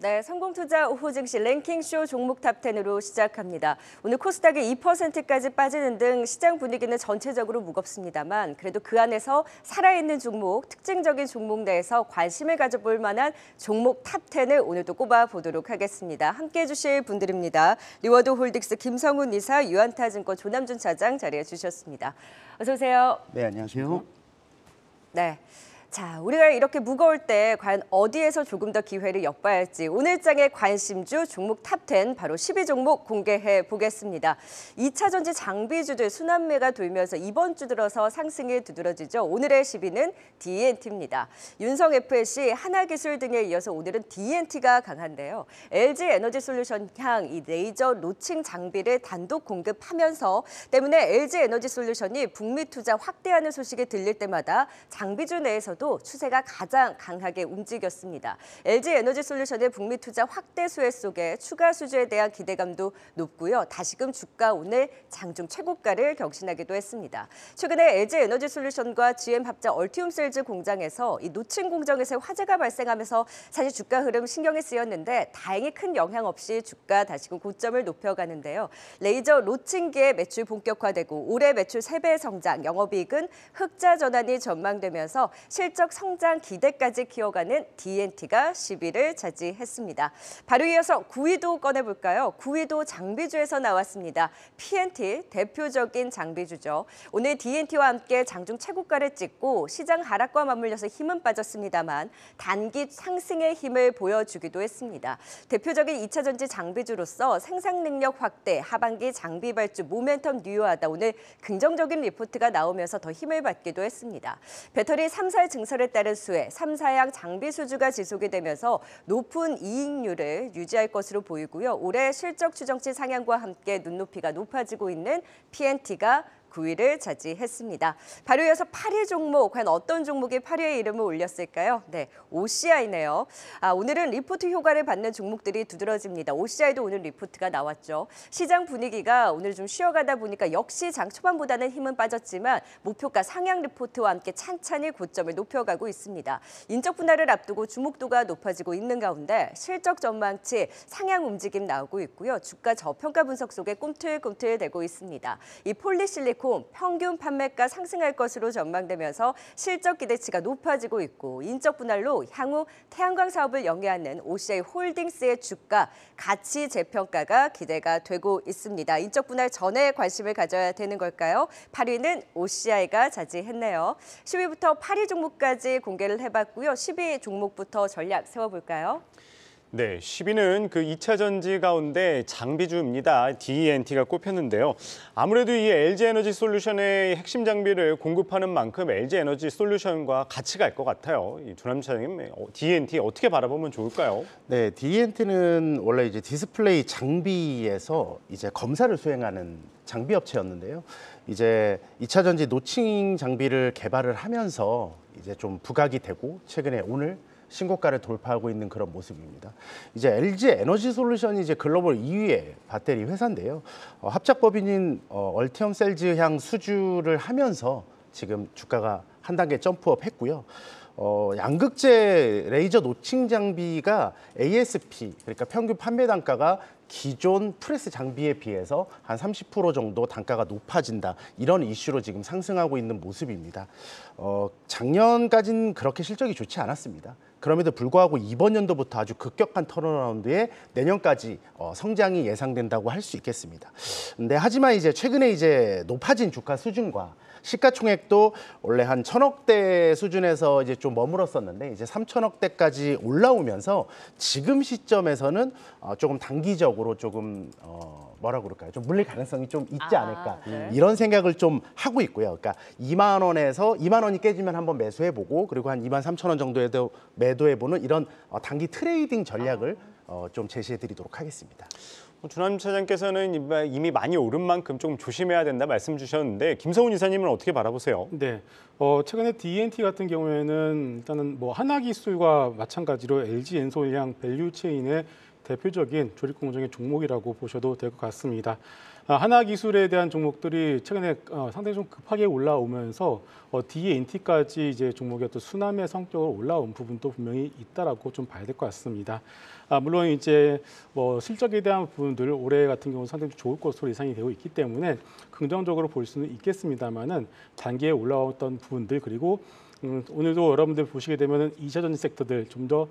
네, 성공투자 오후 증시 랭킹쇼 종목 탑10으로 시작합니다. 오늘 코스닥이 2%까지 빠지는 등 시장 분위기는 전체적으로 무겁습니다만 그래도 그 안에서 살아있는 종목, 특징적인 종목 내에서 관심을 가져볼 만한 종목 탑10을 오늘도 꼽아보도록 하겠습니다. 함께해 주실 분들입니다. 리워드 홀딩스 김성훈 이사, 유한타증권 조남준 차장 자리해 주셨습니다. 어서 오세요. 네, 안녕하세요. 네. 자, 우리가 이렇게 무거울 때 과연 어디에서 조금 더 기회를 엿봐야 할지 오늘장의 관심주 종목 탑10 바로 12종목 공개해 보겠습니다. 2차 전지 장비주들 순환매가 돌면서 이번 주 들어서 상승이 두드러지죠. 오늘의 10위는 D&T입니다. 윤성 FLC, 하나기술 등에 이어서 오늘은 D&T가 강한데요. LG 에너지솔루션 향 이 레이저 로칭 장비를 단독 공급하면서 때문에 LG 에너지솔루션이 북미 투자 확대하는 소식이 들릴 때마다 장비주 내에서도 추세가 가장 강하게 움직였습니다. LG 에너지솔루션의 북미 투자 확대 수혜 속에 추가 수주에 대한 기대감도 높고요. 다시금 주가 오늘 장중 최고가를 경신하기도 했습니다. 최근에 LG 에너지솔루션과 GM 합작 얼티움셀즈 공장에서 이 노칭 공정에서 화재가 발생하면서 사실 주가 흐름 신경이 쓰였는데 다행히 큰 영향 없이 주가 다시금 고점을 높여가는데요. 레이저 로칭기의 매출 본격화되고 올해 매출 3배 성장, 영업이익은 흑자 전환이 전망되면서 실적 성장 기대까지 키워가는 D&T가 10위를 차지했습니다. 바로 이어서 9위도 꺼내볼까요? 9위도 장비주에서 나왔습니다. P&T 대표적인 장비주죠. 오늘 D&T와 함께 장중 최고가를 찍고 시장 하락과 맞물려서 힘은 빠졌습니다만 단기 상승의 힘을 보여주기도 했습니다. 대표적인 2차 전지 장비주로서 생산 능력 확대, 하반기 장비 발주 모멘텀 뉴요하다 오늘 긍정적인 리포트가 나오면서 더 힘을 받기도 했습니다. 배터리 3사의 증설에 따른 수혜, 3, 4양 장비 수주가 지속이 되면서 높은 이익률을 유지할 것으로 보이고요. 올해 실적 추정치 상향과 함께 눈높이가 높아지고 있는 P&T가 9위를 차지했습니다. 바로 이어서 8위 종목, 과연 어떤 종목이 8위에 이름을 올렸을까요? 네, OCI네요. 오늘은 리포트 효과를 받는 종목들이 두드러집니다. OCI도 오늘 리포트가 나왔죠. 시장 분위기가 오늘 좀 쉬어가다 보니까 역시 장 초반보다는 힘은 빠졌지만 목표가 상향 리포트와 함께 찬찬히 고점을 높여가고 있습니다. 인적 분할을 앞두고 주목도가 높아지고 있는 가운데 실적 전망치 상향 움직임 나오고 있고요. 주가 저평가 분석 속에 꿈틀꿈틀대고 있습니다. 이 폴리실리콘 평균 판매가 상승할 것으로 전망되면서 실적 기대치가 높아지고 있고 인적 분할로 향후 태양광 사업을 영위하는 OCI 홀딩스의 주가 가치 재평가가 기대가 되고 있습니다. 인적 분할 전에 관심을 가져야 되는 걸까요? 8위는 OCI가 차지했네요. 10위부터 8위 종목까지 공개를 해봤고요. 10위 종목부터 전략 세워볼까요? 네, 10위는 그 2차 전지 가운데 장비주입니다. D&T가 꼽혔는데요. 아무래도 이 LG 에너지 솔루션의 핵심 장비를 공급하는 만큼 LG 에너지 솔루션과 같이 갈 것 같아요. 조남준 차장님, D&T 어떻게 바라보면 좋을까요? 네, D&T는 원래 이제 디스플레이 장비에서 이제 검사를 수행하는 장비 업체였는데요. 이제 2차 전지 노칭 장비를 개발을 하면서 이제 좀 부각이 되고 최근에 오늘 신고가를 돌파하고 있는 그런 모습입니다. 이제 LG 에너지 솔루션이 이제 글로벌 2위의 배터리 회사인데요. 합작법인인 얼티엄 셀즈향 수주를 하면서 지금 주가가 한 단계 점프업 했고요. 양극재 레이저 노칭 장비가 ASP, 그러니까 평균 판매 단가가 기존 프레스 장비에 비해서 한 30% 정도 단가가 높아진다. 이런 이슈로 지금 상승하고 있는 모습입니다. 작년까지는 그렇게 실적이 좋지 않았습니다. 그럼에도 불구하고 이번 연도부터 아주 급격한 턴어라운드에 내년까지 성장이 예상된다고 할 수 있겠습니다. 근데 하지만 이제 최근에 이제 높아진 주가 수준과 시가총액도 원래 한 1,000억대 수준에서 이제 좀 머물렀었는데 이제 3,000억대까지 올라오면서 지금 시점에서는 조금 단기적으로 조금 뭐라 그럴까요? 좀 물릴 가능성이 좀 있지 않을까 네. 이런 생각을 좀 하고 있고요. 그러니까 2만 원에서 2만 원이 깨지면 한번 매수해보고 그리고 한 2만 3천 원 정도에도 매도해보는 이런 단기 트레이딩 전략을 좀 제시해드리도록 하겠습니다. 조남준 차장께서는 이미 많이 오른 만큼 조금 조심해야 된다 말씀 주셨는데 김성훈 이사님은 어떻게 바라보세요? 네, 최근에 D&T 같은 경우에는 일단은 뭐 하나기술과 마찬가지로 LG 엔솔향 밸류체인의 대표적인 조립 공정의 종목이라고 보셔도 될 것 같습니다. 하나기술에 대한 종목들이 최근에 상당히 좀 급하게 올라오면서 DNT까지 이제 종목의 또 순환의 성격으로 올라온 부분도 분명히 있다라고 좀 봐야 될 것 같습니다. 물론 이제 뭐 실적에 대한 부분들 올해 같은 경우 상당히 좋을 것으로 예상이 되고 있기 때문에 긍정적으로 볼 수는 있겠습니다만은 단기에 올라왔던 부분들 그리고 오늘도 여러분들 보시게 되면은 2차 전지 섹터들 좀 더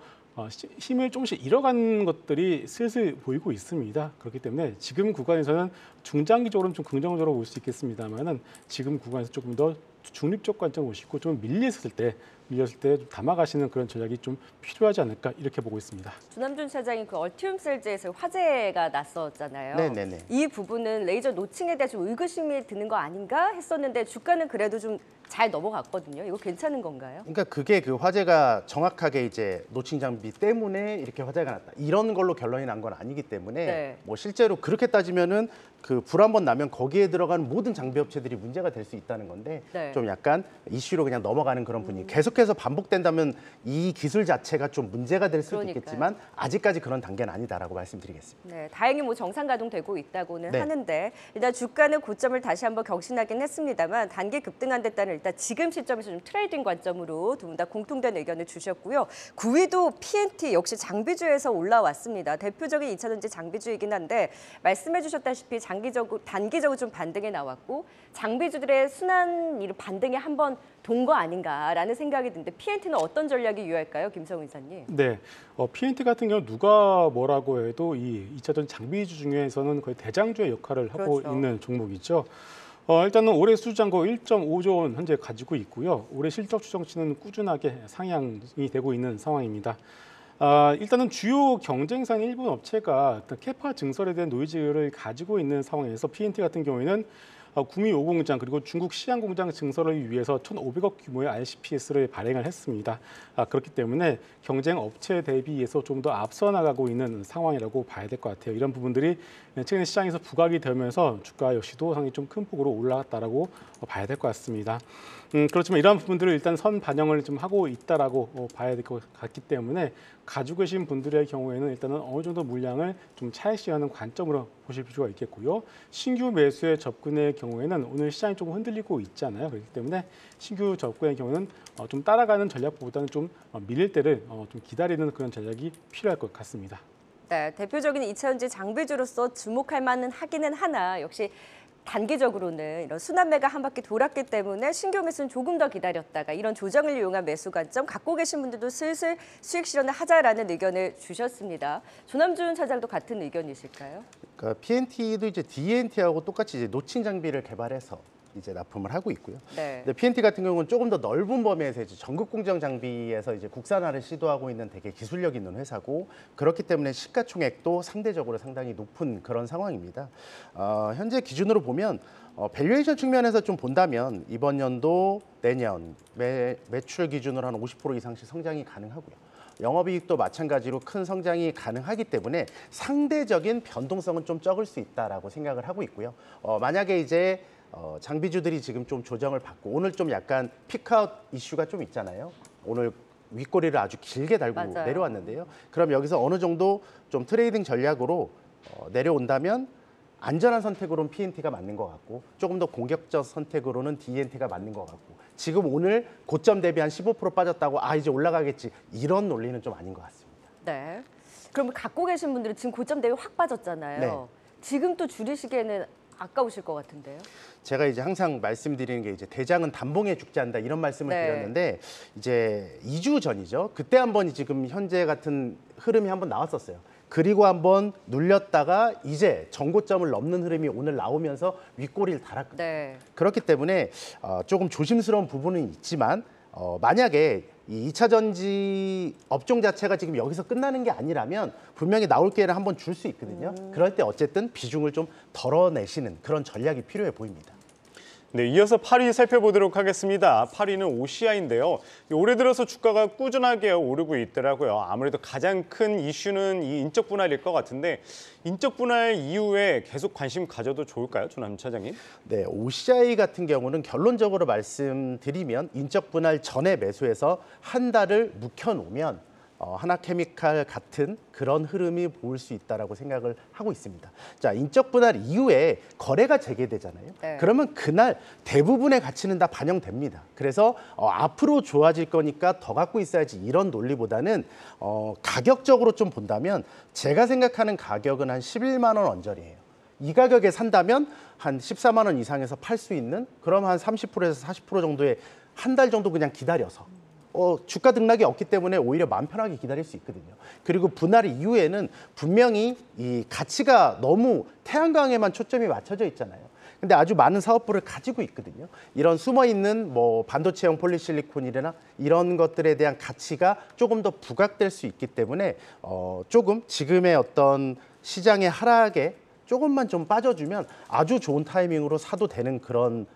힘을 조금씩 잃어가는 것들이 슬슬 보이고 있습니다. 그렇기 때문에 지금 구간에서는 중장기적으로는 좀 긍정적으로 볼 수 있겠습니다만은 지금 구간에서 조금 더 중립적 관점 보시고 좀 밀렸을 때 좀 담아가시는 그런 전략이 좀 필요하지 않을까 이렇게 보고 있습니다. 조남준 차장이 그 얼티움 셀즈에서 화재가 났었잖아요. 네네네. 이 부분은 레이저 노칭에 대해 좀 의구심이 드는 거 아닌가 했었는데 주가는 그래도 좀 잘 넘어갔거든요. 이거 괜찮은 건가요? 그러니까 그게 그 화재가 정확하게 이제 노칭 장비 때문에 이렇게 화재가 났다. 이런 걸로 결론이 난 건 아니기 때문에 네. 뭐 실제로 그렇게 따지면은 그 불 한 번 나면 거기에 들어가는 모든 장비 업체들이 문제가 될 수 있다는 건데 네. 좀 약간 이슈로 그냥 넘어가는 그런 분위기. 계속해서 반복된다면 이 기술 자체가 좀 문제가 될 수도 그러니까요. 있겠지만 아직까지 그런 단계는 아니다라고 말씀드리겠습니다. 네, 다행히 뭐 정상 가동되고 있다고는 네. 하는데 일단 주가는 고점을 다시 한번 경신하긴 했습니다만 단기 급등한 데따른 일단 지금 시점에서 좀 트레이딩 관점으로 두 분 다 공통된 의견을 주셨고요. 9위도 PNT 역시 장비주에서 올라왔습니다. 대표적인 2차 전지 장비주이긴 한데 말씀해 주셨다시피 단기적으로 좀 반등에 나왔고 장비주들의 순환 반등에 한번 돈 거 아닌가라는 생각이 드는데 PNT는 어떤 전략이 유효할까요, 김성훈 이사님? 네, PNT 같은 경우 누가 뭐라고 해도 이 2차 전지 장비주 중에서는 거의 대장주의 역할을 하고 그렇죠. 있는 종목이죠. 일단은 올해 수주잔고 1.5조 원 현재 가지고 있고요. 올해 실적 추정치는 꾸준하게 상향이 되고 있는 상황입니다. 일단은 주요 경쟁사인 일본 업체가 캐파 증설에 대한 노이즈를 가지고 있는 상황에서 PNT 같은 경우에는 구미 5공장 그리고 중국 시안 공장 증설을 위해서 1,500억 규모의 RCPS를 발행을 했습니다. 그렇기 때문에 경쟁 업체 대비해서 좀 더 앞서 나가고 있는 상황이라고 봐야 될 것 같아요. 이런 부분들이 최근 시장에서 부각이 되면서 주가 역시도 상당히 좀 큰 폭으로 올라갔다라고 봐야 될 것 같습니다. 그렇지만 이러한 부분들을 일단 선 반영을 좀 하고 있다라고 봐야 될 것 같기 때문에 가지고 계신 분들의 경우에는 일단은 어느 정도 물량을 좀 차익시하는 관점으로 보실 필요가 있겠고요. 신규 매수에 접근의 경우에는 오늘 시장이 조금 흔들리고 있잖아요. 그렇기 때문에 신규 접근의 경우는 좀 따라가는 전략보다는 좀 밀릴 때를 좀 기다리는 그런 전략이 필요할 것 같습니다. 네, 대표적인 2차 전지 장비주로서 주목할 만은 하기는 하나 역시 단기적으로는 이런 순환매가 한 바퀴 돌았기 때문에 신규 매수는 조금 더 기다렸다가 이런 조정을 이용한 매수 관점 갖고 계신 분들도 슬슬 수익 실현을 하자라는 의견을 주셨습니다. 조남준 차장도 같은 의견이실까요? 그러니까 PNT도 이제 DNT하고 똑같이 이제 노칭 장비를 개발해서 이제 납품을 하고 있고요. 네. 근데 PNT 같은 경우는 조금 더 넓은 범위에서 이제 전국 공정 장비에서 이제 국산화를 시도하고 있는 되게 기술력 있는 회사고 그렇기 때문에 시가총액도 상대적으로 상당히 높은 그런 상황입니다. 현재 기준으로 보면 밸류에이션 측면에서 좀 본다면 이번 연도 내년 매출 기준으로 한 50% 이상씩 성장이 가능하고요. 영업이익도 마찬가지로 큰 성장이 가능하기 때문에 상대적인 변동성은 좀 적을 수 있다라고 생각을 하고 있고요. 만약에 이제 장비주들이 지금 좀 조정을 받고 오늘 좀 약간 피크아웃 이슈가 좀 있잖아요. 오늘 윗꼬리를 아주 길게 달고 맞아요. 내려왔는데요. 그럼 여기서 어느 정도 좀 트레이딩 전략으로 내려온다면 안전한 선택으로는 PNT가 맞는 것 같고 조금 더 공격적 선택으로는 DNT가 맞는 것 같고 지금 오늘 고점 대비 한 15% 빠졌다고 이제 올라가겠지 이런 논리는 좀 아닌 것 같습니다. 네. 그럼 갖고 계신 분들은 지금 고점 대비 확 빠졌잖아요. 네. 지금 또 줄이시기에는 아까우실 것 같은데요. 제가 이제 항상 말씀드리는 게 이제 대장은 단봉에 죽지 않는다 이런 말씀을 네. 드렸는데 이제 2주 전이죠. 그때 한번 지금 현재 같은 흐름이 한번 나왔었어요. 그리고 한번 눌렸다가 이제 전고점을 넘는 흐름이 오늘 나오면서 윗꼬리를 달았거든요. 네. 그렇기 때문에 조금 조심스러운 부분은 있지만 만약에 이 2차 전지 업종 자체가 지금 여기서 끝나는 게 아니라면 분명히 나올 기회를 한번 줄 수 있거든요. 그럴 때 어쨌든 비중을 좀 덜어내시는 그런 전략이 필요해 보입니다. 네, 이어서 8위 살펴보도록 하겠습니다. 8위는 OCI인데요. 올해 들어서 주가가 꾸준하게 오르고 있더라고요. 아무래도 가장 큰 이슈는 이 인적 분할일 것 같은데 인적 분할 이후에 계속 관심 가져도 좋을까요, 조남준 차장님? 네, OCI 같은 경우는 결론적으로 말씀드리면 인적 분할 전에 매수해서 한 달을 묵혀놓으면 하나케미칼 같은 그런 흐름이 보일 수 있다라고 생각을 하고 있습니다. 자, 인적 분할 이후에 거래가 재개되잖아요. 네. 그러면 그날 대부분의 가치는 다 반영됩니다. 그래서 앞으로 좋아질 거니까 더 갖고 있어야지 이런 논리보다는 가격적으로 좀 본다면 제가 생각하는 가격은 한 11만 원 언저리예요. 이 가격에 산다면 한 14만 원 이상에서 팔 수 있는 그럼 한 30%에서 40% 정도의 한 달 정도 그냥 기다려서 주가 등락이 없기 때문에 오히려 마음 편하게 기다릴 수 있거든요. 그리고 분할 이후에는 분명히 이 가치가 너무 태양광에만 초점이 맞춰져 있잖아요. 근데 아주 많은 사업부를 가지고 있거든요. 이런 숨어있는 뭐 반도체형 폴리실리콘이나 이런 것들에 대한 가치가 조금 더 부각될 수 있기 때문에 조금 지금의 어떤 시장의 하락에 조금만 좀 빠져주면 아주 좋은 타이밍으로 사도 되는 그런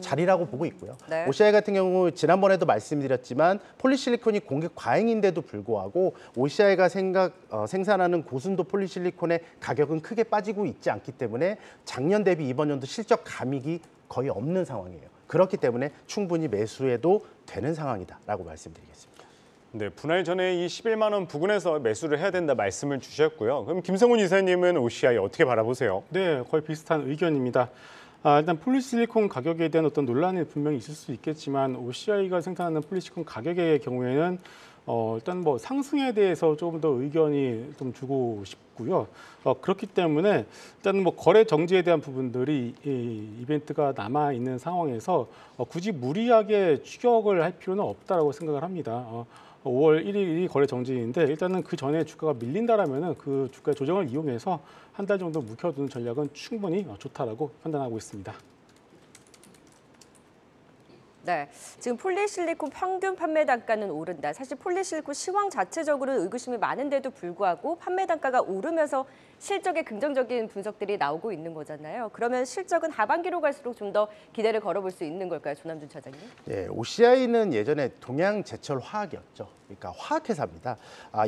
자리라고 보고 있고요. 네. OCI 같은 경우 지난번에도 말씀드렸지만 폴리실리콘이 공급 과잉인데도 불구하고 OCI가 생산하는 고순도 폴리실리콘의 가격은 크게 빠지고 있지 않기 때문에 작년 대비 이번 연도 실적 감익이 거의 없는 상황이에요. 그렇기 때문에 충분히 매수해도 되는 상황이다라고 말씀드리겠습니다. 네, 분할 전에 이 11만 원 부근에서 매수를 해야 된다 말씀을 주셨고요. 그럼 김성훈 이사님은 OCI 어떻게 바라보세요? 네, 거의 비슷한 의견입니다. 일단 폴리실리콘 가격에 대한 어떤 논란이 분명히 있을 수 있겠지만 OCI가 생산하는 폴리실리콘 가격의 경우에는 일단 뭐 상승에 대해서 조금 더 의견이 좀 주고 싶고요. 그렇기 때문에 일단 뭐 거래 정지에 대한 부분들이 이 이벤트가 남아 있는 상황에서 굳이 무리하게 추격을 할 필요는 없다라고 생각을 합니다. 5월 1일이 거래 정지인데 일단은 그 전에 주가가 밀린다라면은 그 주가 조정을 이용해서 한 달 정도 묵혀두는 전략은 충분히 좋다라고 판단하고 있습니다. 네, 지금 폴리실리콘 평균 판매 단가는 오른다. 사실 폴리실리콘 시황 자체적으로 의구심이 많은데도 불구하고 판매 단가가 오르면서 실적에 긍정적인 분석들이 나오고 있는 거잖아요. 그러면 실적은 하반기로 갈수록 좀 더 기대를 걸어볼 수 있는 걸까요, 조남준 차장님? 네, OCI는 예전에 동양제철화학이었죠. 그러니까 화학회사입니다.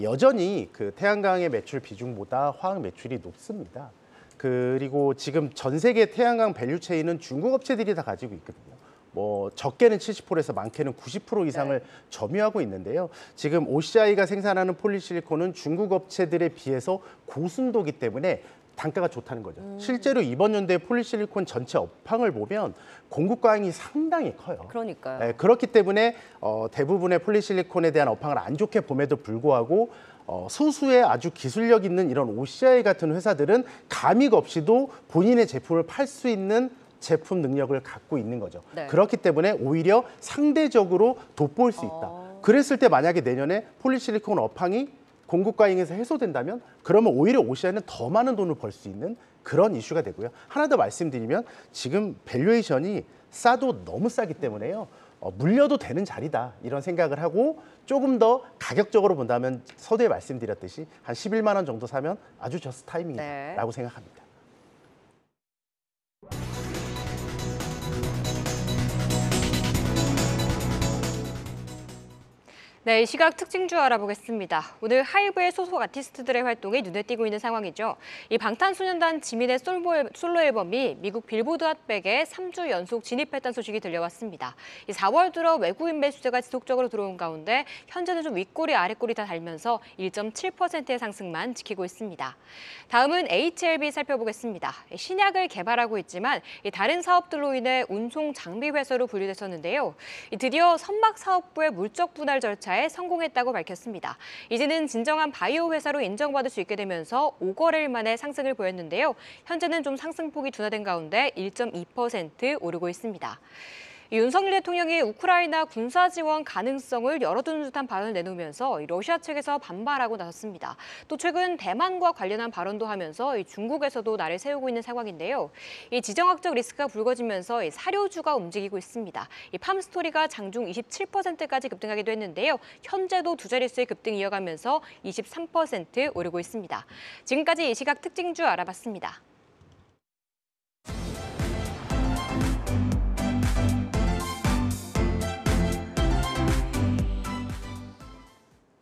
여전히 그 태양광의 매출 비중보다 화학 매출이 높습니다. 그리고 지금 전 세계 태양광 밸류체인은 중국 업체들이 다 가지고 있거든요. 뭐 적게는 70%에서 많게는 90% 이상을 점유하고 있는데요. 지금 OCI가 생산하는 폴리실리콘은 중국 업체들에 비해서 고순도기 때문에 단가가 좋다는 거죠. 실제로 이번 연도에 폴리실리콘 전체 업황을 보면 공급 과잉이 상당히 커요. 그러니까요. 네, 그렇기 때문에 대부분의 폴리실리콘에 대한 업황을 안 좋게 봄에도 불구하고 소수의 아주 기술력 있는 이런 OCI 같은 회사들은 감익 없이도 본인의 제품을 팔 수 있는 제품 능력을 갖고 있는 거죠. 네. 그렇기 때문에 오히려 상대적으로 돋보일 수 있다. 그랬을 때 만약에 내년에 폴리실리콘 업황이 공급 과잉에서 해소된다면 그러면 오히려 OCI는 더 많은 돈을 벌 수 있는 그런 이슈가 되고요. 하나 더 말씀드리면 지금 밸류에이션이 싸도 너무 싸기 때문에요. 물려도 되는 자리다 이런 생각을 하고 조금 더 가격적으로 본다면 서두에 말씀드렸듯이 한 11만 원 정도 사면 아주 저스트 타이밍이다라고 생각합니다. 네, 이 시각 특징주 알아보겠습니다. 오늘 하이브의 소속 아티스트들의 활동이 눈에 띄고 있는 상황이죠. 이 방탄소년단 지민의 솔로 앨범이 미국 빌보드 핫백에 3주 연속 진입했다는 소식이 들려왔습니다. 이 4월 들어 외국인 매수세가 지속적으로 들어온 가운데 현재는 좀 윗꼬리 아랫꼬리 다 달면서 1.7%의 상승만 지키고 있습니다. 다음은 HLB 살펴보겠습니다. 신약을 개발하고 있지만 다른 사업들로 인해 운송 장비 회사로 분류됐었는데요. 드디어 선박 사업부의 물적 분할 절차에 성공했다고 밝혔습니다. 이제는 진정한 바이오 회사로 인정받을 수 있게 되면서 5거래일 만에 상승을 보였는데요. 현재는 좀 상승폭이 둔화된 가운데 1.2% 오르고 있습니다. 윤석열 대통령이 우크라이나 군사 지원 가능성을 열어두는 듯한 발언을 내놓으면서 러시아 측에서 반발하고 나섰습니다. 또 최근 대만과 관련한 발언도 하면서 중국에서도 날을 세우고 있는 상황인데요. 이 지정학적 리스크가 불거지면서 사료주가 움직이고 있습니다. 이 팜스토리가 장중 27%까지 급등하기도 했는데요. 현재도 두 자릿수의 급등 이어가면서 23% 오르고 있습니다. 지금까지 이 시각 특징주 알아봤습니다.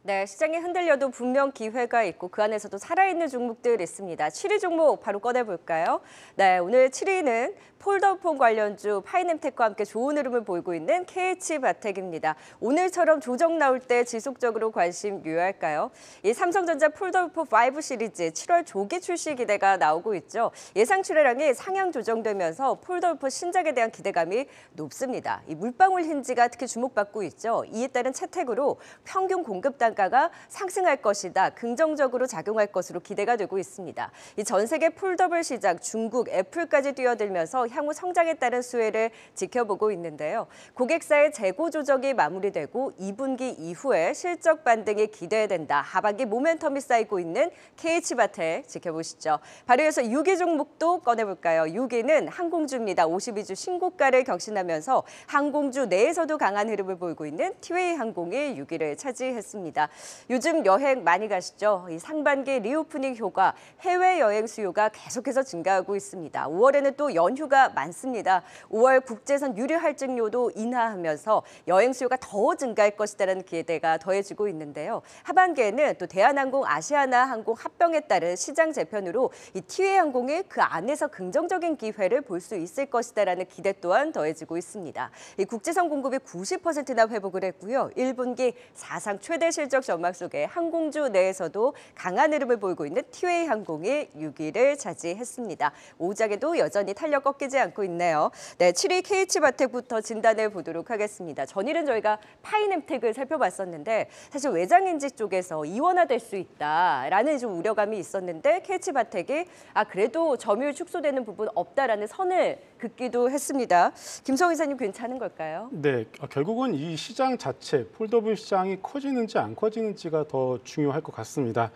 네, 시장이 흔들려도 분명 기회가 있고 그 안에서도 살아있는 종목들 있습니다. 7위 종목 바로 꺼내볼까요? 네, 오늘 7위는 폴더폰 관련주 파이nem텍과 함께 좋은 흐름을 보이고 있는 KH바텍입니다. 오늘처럼 조정 나올 때 지속적으로 관심 유효할까요? 이 삼성전자 폴더폰 5 시리즈 7월 조기 출시 기대가 나오고 있죠. 예상 출하량이 상향 조정되면서 폴더폰 신작에 대한 기대감이 높습니다. 이 물방울 힌지가 특히 주목받고 있죠. 이에 따른 채택으로 평균 공급 단가가 상승할 것이다. 긍정적으로 작용할 것으로 기대가 되고 있습니다. 이 전 세계 폴더블 시장 중국, 애플까지 뛰어들면서 향후 성장에 따른 수혜를 지켜보고 있는데요. 고객사의 재고 조정이 마무리되고 2분기 이후에 실적 반등이 기대된다. 하반기 모멘텀이 쌓이고 있는 KH바텍 지켜보시죠. 바로 이어서 6위 종목도 꺼내볼까요? 6위는 항공주입니다. 52주 신고가를 경신하면서 항공주 내에서도 강한 흐름을 보이고 있는 티웨이항공이 6위를 차지했습니다. 요즘 여행 많이 가시죠? 이 상반기 리오프닝 효과, 해외여행 수요가 계속해서 증가하고 있습니다. 5월에는 또 연휴가 많습니다. 5월 국제선 유류 할증료도 인하하면서 여행 수요가 더 증가할 것이라는 기대가 더해지고 있는데요. 하반기에는 또 대한항공, 아시아나항공 합병에 따른 시장 재편으로 이 티웨이항공이 그 안에서 긍정적인 기회를 볼 수 있을 것이다라는 기대 또한 더해지고 있습니다. 이 국제선 공급이 90%나 회복을 했고요. 1분기 사상 최대 실적 전망 속에 항공주 내에서도 강한 흐름을 보이고 있는 티웨이항공이 6위를 차지했습니다. 오작에도 여전히 탄력 꺾이지 않고 있네요. 네, 7위 KH바텍부터 진단해 보도록 하겠습니다. 전일은 저희가 파이nem텍을 살펴봤었는데 사실 외장인지 쪽에서 이원화될 수 있다라는 좀 우려감이 있었는데 KH바텍이 그래도 점유율 축소되는 부분 없다라는 선을 긋기도 했습니다. 김성희 이사님 괜찮은 걸까요? 네, 결국은 이 시장 자체, 폴더블 시장이 커지는지 안 커지는지가 더 중요할 것 같습니다.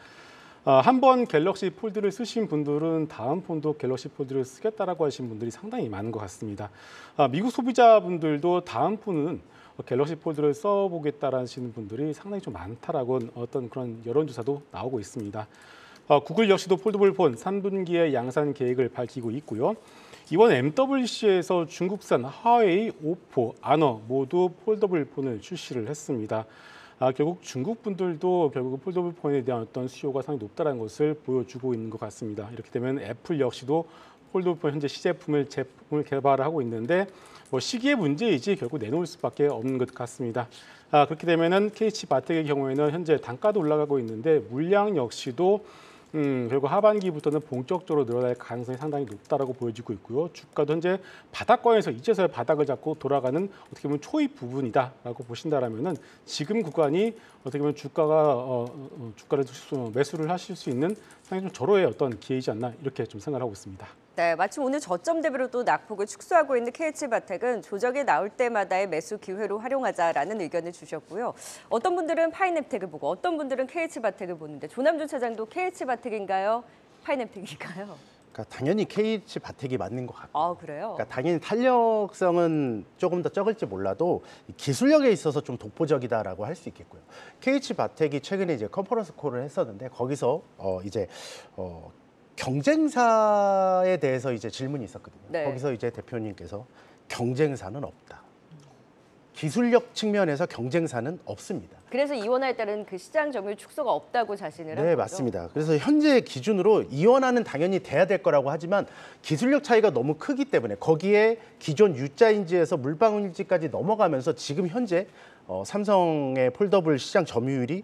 한 번 갤럭시 폴드를 쓰신 분들은 다음 폰도 갤럭시 폴드를 쓰겠다라고 하신 분들이 상당히 많은 것 같습니다. 미국 소비자분들도 다음 폰은 갤럭시 폴드를 써보겠다라는 분들이 상당히 좀 많다라고 어떤 그런 여론조사도 나오고 있습니다. 구글 역시도 폴더블 폰 3분기에 양산 계획을 밝히고 있고요. 이번 MWC에서 중국산 화웨이, 오포, 아너 모두 폴더블 폰을 출시를 했습니다. 결국 중국 분들도 결국 폴더블 폰에 대한 어떤 수요가 상당히 높다는 것을 보여주고 있는 것 같습니다. 이렇게 되면 애플 역시도 폴더블 폰 현재 제품을 개발을 하고 있는데 시기의 문제이지 결국 내놓을 수밖에 없는 것 같습니다. 그렇게 되면은 KH바텍의 경우에는 현재 단가도 올라가고 있는데 물량 역시도 결국 하반기부터는 본격적으로 늘어날 가능성이 상당히 높다라고 보여지고 있고요. 주가도 현재 바닥권에서 이제서야 바닥을 잡고 돌아가는 어떻게 보면 초입 부분이다라고 보신다라면은 지금 구간이 어떻게 보면 주가를 매수를 하실 수 있는 상당히 좀 절호의 어떤 기회이지 않나 이렇게 좀 생각하고 있습니다. 네, 마침 오늘 저점 대비로 또 낙폭을 축소하고 있는 KH바텍은 조정이 나올 때마다의 매수 기회로 활용하자라는 의견을 주셨고요. 어떤 분들은 파이nem텍을 보고 어떤 분들은 KH바텍을 보는데 조남준 차장도 KH바텍인가요? 파이nem텍인가요? 그러니까 당연히 KH바텍이 맞는 것 같고. 그래요? 그러니까 당연히 탄력성은 조금 더 적을지 몰라도 기술력에 있어서 좀 독보적이다라고 할 수 있겠고요. KH바텍이 최근에 이제 컨퍼런스 콜을 했었는데 거기서 경쟁사에 대해서 이제 질문이 있었거든요. 네. 거기서 이제 대표님께서 경쟁사는 없다. 기술력 측면에서 경쟁사는 없습니다. 그래서 이원화에 따른 그 시장 점유율 축소가 없다고 자신을 한 네, 거죠? 맞습니다. 그래서 현재 기준으로 이원화는 당연히 돼야 될 거라고 하지만 기술력 차이가 너무 크기 때문에 거기에 기존 U자인지에서 물방울인지까지 넘어가면서 지금 현재 삼성의 폴더블 시장 점유율이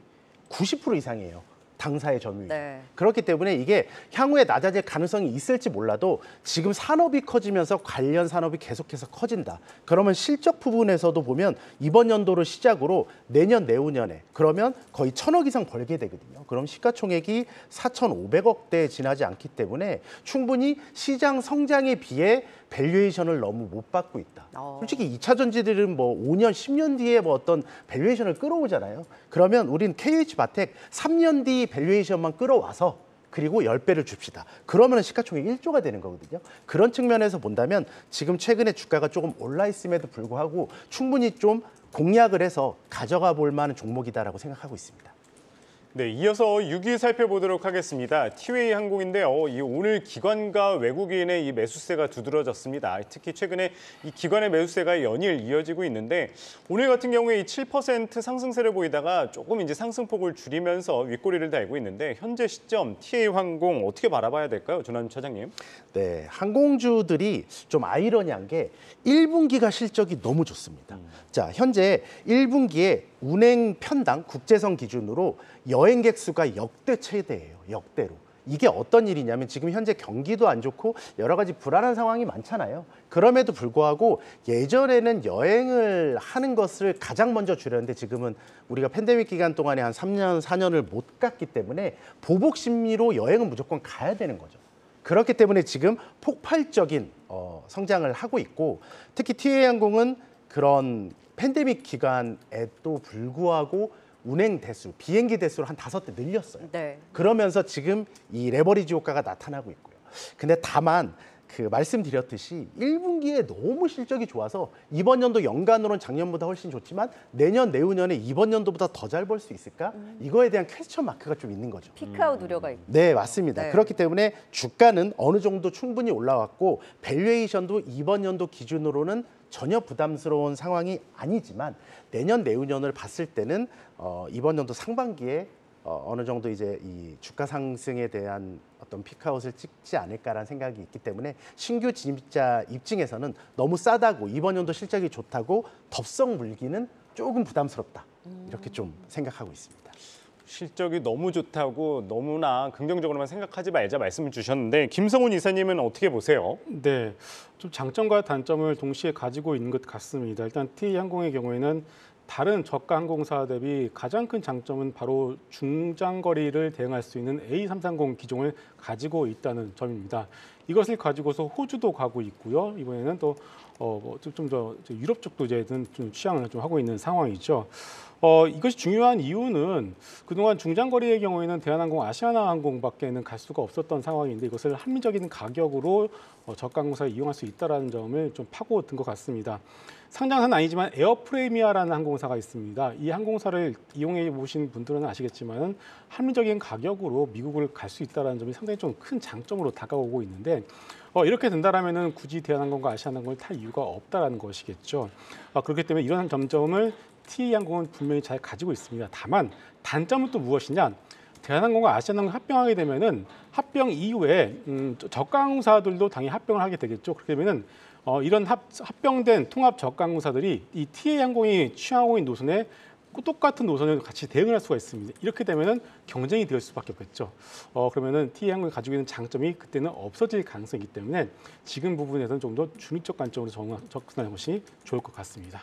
90% 이상이에요. 당사의 점유율. 네. 그렇기 때문에 이게 향후에 낮아질 가능성이 있을지 몰라도 지금 산업이 커지면서 관련 산업이 계속해서 커진다. 그러면 실적 부분에서도 보면 이번 연도를 시작으로 내년, 내후년에 그러면 거의 1,000억 이상 벌게 되거든요. 그럼 시가총액이 4,500억대에 지나지 않기 때문에 충분히 시장 성장에 비해 밸류에이션을 너무 못 받고 있다. 솔직히 2차 전지들은 뭐 5년, 10년 뒤에 뭐 어떤 밸류에이션을 끌어오잖아요. 그러면 우린 KH바텍 3년 뒤 밸류에이션만 끌어와서 그리고 10배를 줍시다. 그러면 시가총액 1조가 되는 거거든요. 그런 측면에서 본다면 지금 최근에 주가가 조금 올라 있음에도 불구하고 충분히 좀 공략을 해서 가져가 볼 만한 종목이다라고 생각하고 있습니다. 네, 이어서 6위 살펴보도록 하겠습니다. 티웨이 항공인데요. 이 오늘 기관과 외국인의 이 매수세가 두드러졌습니다. 특히 최근에 이 기관의 매수세가 연일 이어지고 있는데 오늘 같은 경우에 이 7% 상승세를 보이다가 조금 이제 상승폭을 줄이면서 윗꼬리를 달고 있는데 현재 시점 티웨이 항공 어떻게 바라봐야 될까요? 전환 차장님. 네, 항공주들이 좀 아이러니한 게 1분기가 실적이 너무 좋습니다. 자, 현재 1분기에 운행 편당 국제선 기준으로 여행객 수가 역대 최대예요. 역대로. 이게 어떤 일이냐면 지금 현재 경기도 안 좋고 여러 가지 불안한 상황이 많잖아요. 그럼에도 불구하고 예전에는 여행을 하는 것을 가장 먼저 줄였는데 지금은 우리가 팬데믹 기간 동안에 한 3년, 4년을 못 갔기 때문에 보복 심리로 여행은 무조건 가야 되는 거죠. 그렇기 때문에 지금 폭발적인 성장을 하고 있고 특히 티웨이 항공은 그런 팬데믹 기간에도 불구하고 운행 대수, 비행기 대수를 한 5대 늘렸어요. 네. 그러면서 지금 이 레버리지 효과가 나타나고 있고요. 근데 다만 그 말씀드렸듯이 1분기에 너무 실적이 좋아서 이번 연도 연간으로는 작년보다 훨씬 좋지만 내년, 내후년에 이번 연도보다 더 잘 벌 수 있을까? 이거에 대한 퀘스천 마크가 좀 있는 거죠. 피크아웃 우려가 있고. 네, 맞습니다. 네. 그렇기 때문에 주가는 어느 정도 충분히 올라왔고 밸류에이션도 이번 연도 기준으로는 전혀 부담스러운 상황이 아니지만 내년, 내후년을 봤을 때는 이번 연도 상반기에 어느 정도 이제 이 주가 상승에 대한 어떤 피크아웃을 찍지 않을까라는 생각이 있기 때문에 신규 진입자 입증에서는 너무 싸다고 이번 연도 실적이 좋다고 덥석 물기는 조금 부담스럽다. 이렇게 좀 생각하고 있습니다. 실적이 너무 좋다고 너무나 긍정적으로만 생각하지 말자 말씀을 주셨는데 김성훈 이사님은 어떻게 보세요? 네, 좀 장점과 단점을 동시에 가지고 있는 것 같습니다. 일단 티웨이 항공의 경우에는 다른 저가 항공사 대비 가장 큰 장점은 바로 중장거리를 대응할 수 있는 A330 기종을 가지고 있다는 점입니다. 이것을 가지고서 호주도 가고 있고요. 이번에는 또 좀 더 유럽 쪽도 이제 좀 취향을 좀 하고 있는 상황이죠. 이것이 중요한 이유는 그동안 중장거리의 경우에는 대한항공, 아시아나항공밖에는 갈 수가 없었던 상황인데 이것을 합리적인 가격으로 저가 항공사를 이용할 수 있다는 점을 좀 파고든 것 같습니다. 상장사는 아니지만 에어프레미아라는 항공사가 있습니다. 이 항공사를 이용해 보신 분들은 아시겠지만 합리적인 가격으로 미국을 갈 수 있다는 점이 상당히 좀 큰 장점으로 다가오고 있는데 이렇게 된다라면은 굳이 대한항공과 아시아나항공을 탈 이유가 없다라는 것이겠죠. 그렇기 때문에 이런 점점을 티웨이 항공은 분명히 잘 가지고 있습니다. 다만 단점은 또 무엇이냐? 대한항공과 아시아나항공이 합병하게 되면은 합병 이후에 저가 항공사들도 당연히 합병을 하게 되겠죠. 그렇게 되면은 이런 합병된 통합 저가 항공사들이 이 티웨이 항공이 취하고 있는 노선에 똑같은 노선을 같이 대응을 할 수가 있습니다. 이렇게 되면은 경쟁이 될 수밖에 없겠죠. 그러면은 티웨이 항공이 가지고 있는 장점이 그때는 없어질 가능성이 있기 때문에 지금 부분에서는 좀 더 중립적 관점으로 접근하는 것이 좋을 것 같습니다.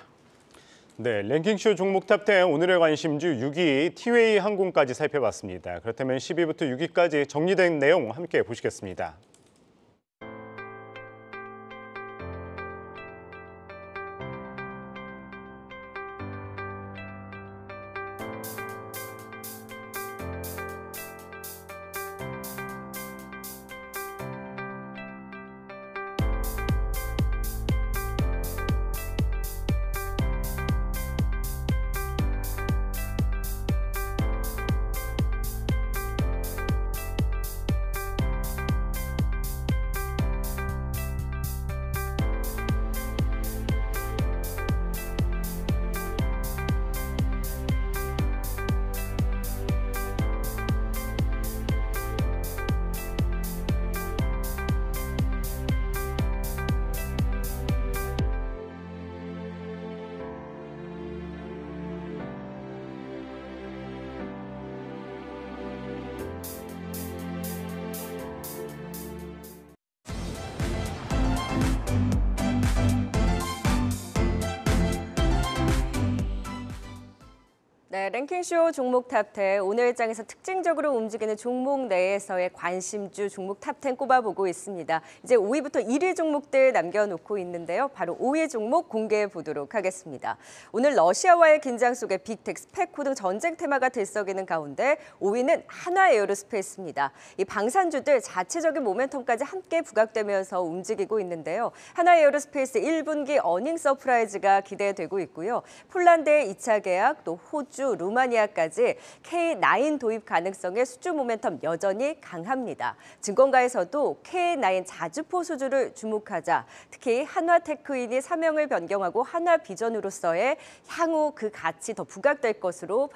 네, 랭킹쇼 종목 탑10 오늘의 관심주 6위 티웨이 항공까지 살펴봤습니다. 그렇다면 10위부터 6위까지 정리된 내용 함께 보시겠습니다. 네, 랭킹쇼 종목 탑10 오늘 일장에서 특징적으로 움직이는 종목 내에서의 관심주 종목 탑10 꼽아보고 있습니다. 이제 5위부터 1위 종목들 남겨놓고 있는데요. 바로 5위 종목 공개해 보도록 하겠습니다. 오늘 러시아와의 긴장 속에 빅텍, 스페코 등 전쟁 테마가 들썩이는 가운데 5위는 한화에어로스페이스입니다. 이 방산주들 자체적인 모멘텀까지 함께 부각되면서 움직이고 있는데요. 한화에어로스페이스 1분기 어닝 서프라이즈가 기대되고 있고요. 폴란드의 2차 계약, 또 호주, 호주, 루마니아까지 K9 도입 가능성의 수주 모멘텀 여전히 강합니다. 증권가에서도 K9 자주포 수주를 주목하자 특히 한화테크인이 사명을 변경하고 한화비전으로서의 향후 그 가치 더 부각될 것으로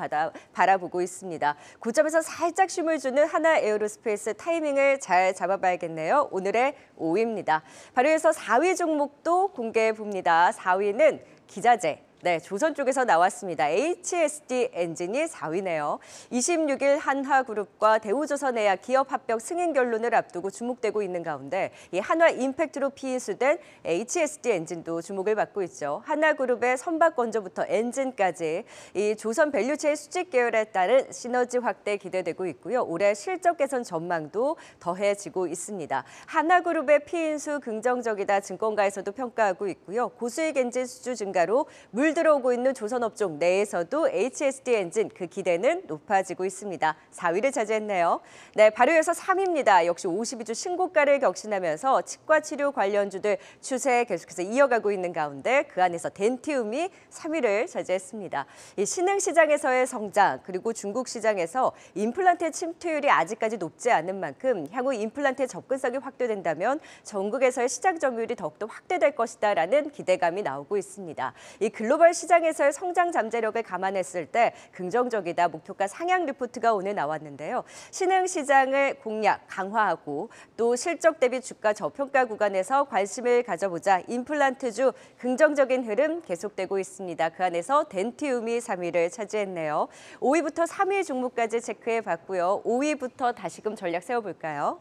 바라보고 있습니다. 고점에서 살짝 쉼을 주는 하나에어로스페이스 타이밍을 잘 잡아봐야겠네요. 오늘의 5위입니다. 바로 이어서 4위 종목도 공개해 봅니다. 4위는 기자재. 네, 조선 쪽에서 나왔습니다. HSD 엔진이 4위네요. 26일 한화그룹과 대우조선해양 기업 합병 승인 결론을 앞두고 주목되고 있는 가운데 이 한화 임팩트로 피인수된 HSD 엔진도 주목을 받고 있죠. 한화그룹의 선박 건조부터 엔진까지 이 조선 밸류체인 수직 계열에 따른 시너지 확대 기대되고 있고요. 올해 실적 개선 전망도 더해지고 있습니다. 한화그룹의 피인수 긍정적이다 증권가에서도 평가하고 있고요. 고수익 엔진 수주 증가로 물 들어오고 있는 조선업종 내에서도 HSD 엔진 그 기대는 높아지고 있습니다. 4위를 차지했네요. 네, 바로 이어서 3위입니다. 역시 52주 신고가를 격신하면서 치과 치료 관련주들 추세 계속해서 이어가고 있는 가운데 그 안에서 덴티움이 3위를 차지했습니다. 이 신흥시장에서의 성장 그리고 중국 시장에서 임플란트 침투율이 아직까지 높지 않은 만큼 향후 임플란트 접근성이 확대된다면 전국에서의 시장 점유율이 더욱더 확대될 것이다라는 기대감이 나오고 있습니다. 이 글로벌 시장에서의 성장 잠재력을 감안했을 때 긍정적이다 목표가 상향 리포트가 오늘 나왔는데요. 신흥시장을 공략, 강화하고 또 실적 대비 주가 저평가 구간에서 관심을 가져보자 임플란트주 긍정적인 흐름 계속되고 있습니다. 그 안에서 덴티움이 3위를 차지했네요. 5위부터 3위 종목까지 체크해봤고요. 5위부터 다시금 전략 세워볼까요?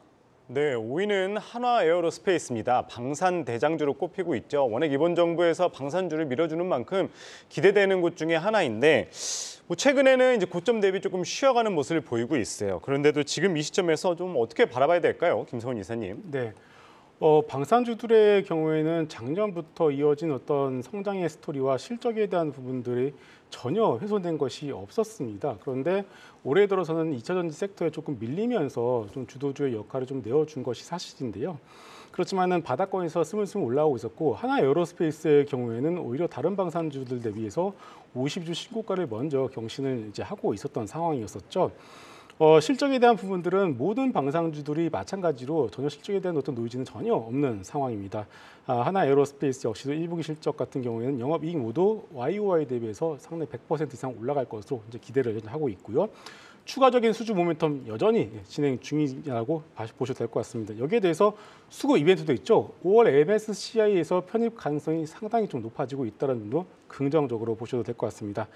네, 5위는 한화에어로스페이스입니다. 방산 대장주로 꼽히고 있죠. 워낙 이번 정부에서 방산주를 밀어주는 만큼 기대되는 곳 중에 하나인데 최근에는 이제 고점 대비 조금 쉬어가는 모습을 보이고 있어요. 그런데도 지금 이 시점에서 좀 어떻게 바라봐야 될까요, 김성훈 이사님? 네. 방산주들의 경우에는 작년부터 이어진 어떤 성장의 스토리와 실적에 대한 부분들이 전혀 훼손된 것이 없었습니다. 그런데 올해 들어서는 2차전지 섹터에 조금 밀리면서 좀 주도주의 역할을 좀 내어준 것이 사실인데요. 그렇지만은 바닥권에서 스물스물 올라오고 있었고 하나에어로스페이스의 경우에는 오히려 다른 방산주들 대비해서 50주 신고가를 먼저 경신을 이제 하고 있었던 상황이었었죠. 실적에 대한 부분들은 모든 방산주들이 마찬가지로 전혀 실적에 대한 어떤 노이즈는 전혀 없는 상황입니다. 하나에어로스페이스 역시도 1분기 실적 같은 경우에는 영업이익 모두 YOY 대비해서 상당히 100% 이상 올라갈 것으로 이제 기대를 하고 있고요. 추가적인 수주 모멘텀 여전히 진행 중이라고 보셔도 될 것 같습니다. 여기에 대해서 수급 이벤트도 있죠. 5월 MSCI에서 편입 가능성이 상당히 좀 높아지고 있다는 점도 긍정적으로 보셔도 될 것 같습니다.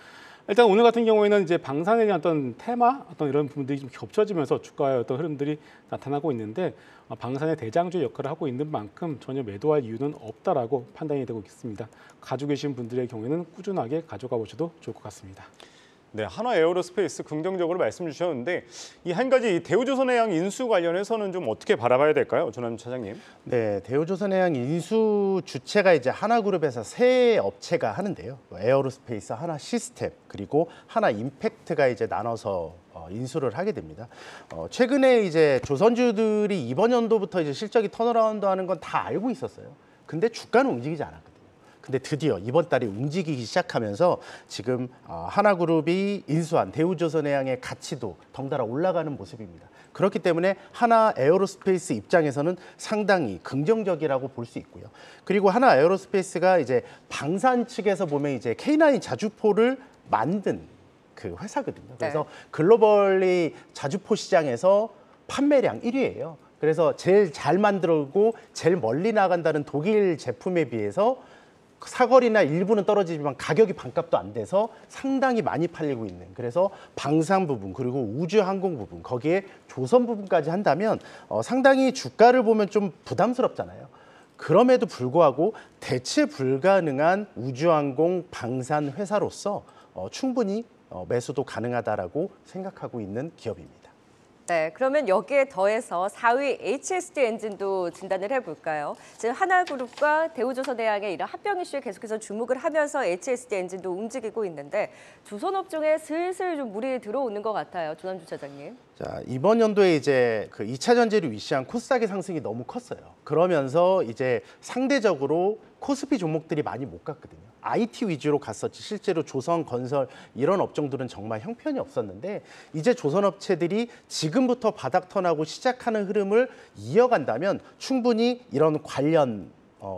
일단 오늘 같은 경우에는 이제 방산에 대한 어떤 테마, 어떤 이런 부분들이 좀 겹쳐지면서 주가의 어떤 흐름들이 나타나고 있는데 방산의 대장주 역할을 하고 있는 만큼 전혀 매도할 이유는 없다라고 판단이 되고 있습니다. 가지고 계신 분들의 경우에는 꾸준하게 가져가 보셔도 좋을 것 같습니다. 네, 한화에어로스페이스 긍정적으로 말씀 주셨는데 이 한 가지 대우조선해양 인수 관련해서는 좀 어떻게 바라봐야 될까요, 조남준 차장님? 네, 대우조선해양 인수 주체가 이제 하나그룹에서 세 업체가 하는데요. 에어로스페이스, 하나시스템 그리고 하나임팩트가 이제 나눠서 인수를 하게 됩니다. 최근에 이제 조선주들이 이번 연도부터 이제 실적이 턴어라운드하는 건 다 알고 있었어요. 근데 주가는 움직이지 않았거든요. 근데 드디어 이번 달에 움직이기 시작하면서 지금 하나그룹이 인수한 대우조선해양의 가치도 덩달아 올라가는 모습입니다. 그렇기 때문에 하나에어로스페이스 입장에서는 상당히 긍정적이라고 볼 수 있고요. 그리고 하나에어로스페이스가 이제 방산 측에서 보면 이제 K9 자주포를 만든 그 회사거든요. 그래서 글로벌리 자주포 시장에서 판매량 1위예요. 그래서 제일 잘 만들고 제일 멀리 나간다는 독일 제품에 비해서 사거리나 일부는 떨어지지만 가격이 반값도 안 돼서 상당히 많이 팔리고 있는, 그래서 방산 부분 그리고 우주항공 부분 거기에 조선 부분까지 한다면 상당히 주가를 보면 좀 부담스럽잖아요. 그럼에도 불구하고 대체 불가능한 우주항공 방산 회사로서 충분히 매수도 가능하다라고 생각하고 있는 기업입니다. 네, 그러면 여기에 더해서 4위 HSD 엔진도 진단을 해볼까요? 지금 하나그룹과 대우조선해양의 이런 합병 이슈에 계속해서 주목을 하면서 HSD 엔진도 움직이고 있는데 조선업종에 슬슬 좀 물이 들어오는 것 같아요, 조남준 차장님. 자, 이번 연도에 이제 그 2차 전지를 위시한 코스닥의 상승이 너무 컸어요. 그러면서 이제 상대적으로 코스피 종목들이 많이 못 갔거든요. IT 위주로 갔었지 실제로 조선, 건설 이런 업종들은 정말 형편이 없었는데 이제 조선업체들이 지금부터 바닥턴하고 시작하는 흐름을 이어간다면 충분히 이런 관련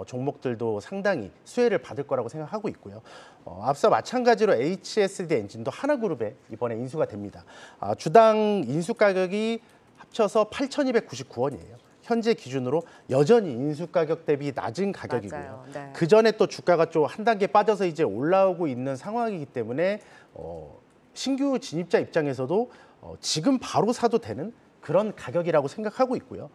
종목들도 상당히 수혜를 받을 거라고 생각하고 있고요. 앞서 마찬가지로 HSD 엔진도 하나그룹에 이번에 인수가 됩니다. 주당 인수 가격이 합쳐서 8,299원이에요. 현재 기준으로 여전히 인수 가격 대비 낮은 가격이고요. 맞아요. 네. 그 전에 또 주가가 좀 한 단계 빠져서 이제 올라오고 있는 상황이기 때문에 신규 진입자 입장에서도 지금 바로 사도 되는 그런 가격이라고 생각하고 있고요.